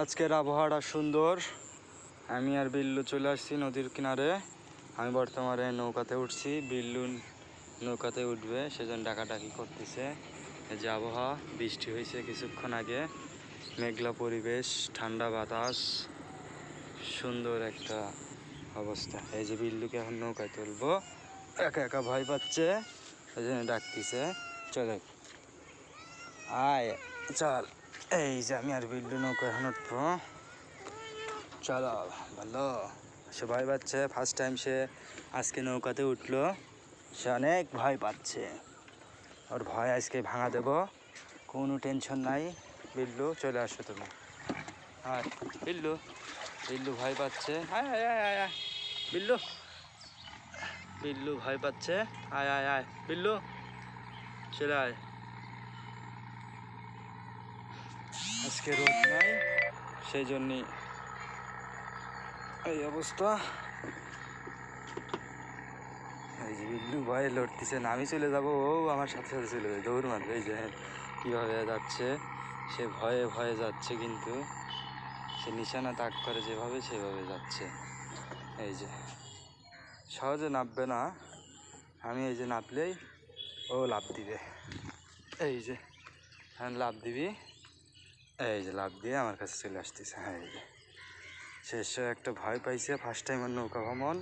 আজকের আবহাওয়াটা সুন্দর। আমি আর বিল্লু চলে আসছি নদীর কিনারে। আমি বর্তমানে নৌকাতে উঠছি, বিল্লু নৌকাতে উঠবে, সেজন্য ডাকাডাকি করতেছে। এই যে আবহাওয়া, বৃষ্টি হয়েছে কিছুক্ষণ আগে, মেঘলা পরিবেশ, ঠান্ডা বাতাস, সুন্দর একটা অবস্থা। এই যে বিল্লুকে এখন নৌকায় তুলবো, একা একা ভয় পাচ্ছে, এই জন্য ডাকতেছে চলে আয় চল। এই যে আমি আর বিল্লু নৌকা এখন উঠবো, চলো। ভালো, সে ভয় পাচ্ছে, ফার্স্ট টাইম সে আজকে নৌকাতে উঠলো, সে অনেক ভয় পাচ্ছে। ওর ভয় আজকে ভাঙা দেবো, কোনো টেনশন নাই। বিল্লু চলে আসো তুমি, হ্যাঁ বিল্লু। বিল্লু ভয় পাচ্ছে, আয় আয় আয় আয় আয় বিল্লু। বিল্লু ভয় পাচ্ছে, আয় আয় আয় বিল্লু, চলে আয়। আজকে রোদ নাই, সেই জন্যই এই অবস্থা। এই যে বিল্লু ভয়ে লড়তেছে না, আমি চলে যাবো, ও আমার সাথে সাথে চলে যাবে, দৌড় মারবে। এই যে কীভাবে যাচ্ছে, সে ভয়ে ভয়ে যাচ্ছে, কিন্তু সে নিশানা তাক করে যেভাবে সেভাবে যাচ্ছে। এই যে সহজে নামবে না, আমি এই যে নামলেই ও লাফ দিবে। এই যে হ্যাঁ লাফ দিবি, এই যে লাফ দিয়ে আমার কাছে চলে আসতেছে। হ্যাঁ এই যে শেষ একটা ভয় পাইছে, ফার্স্ট টাইম নৌকা ভ্রমণ।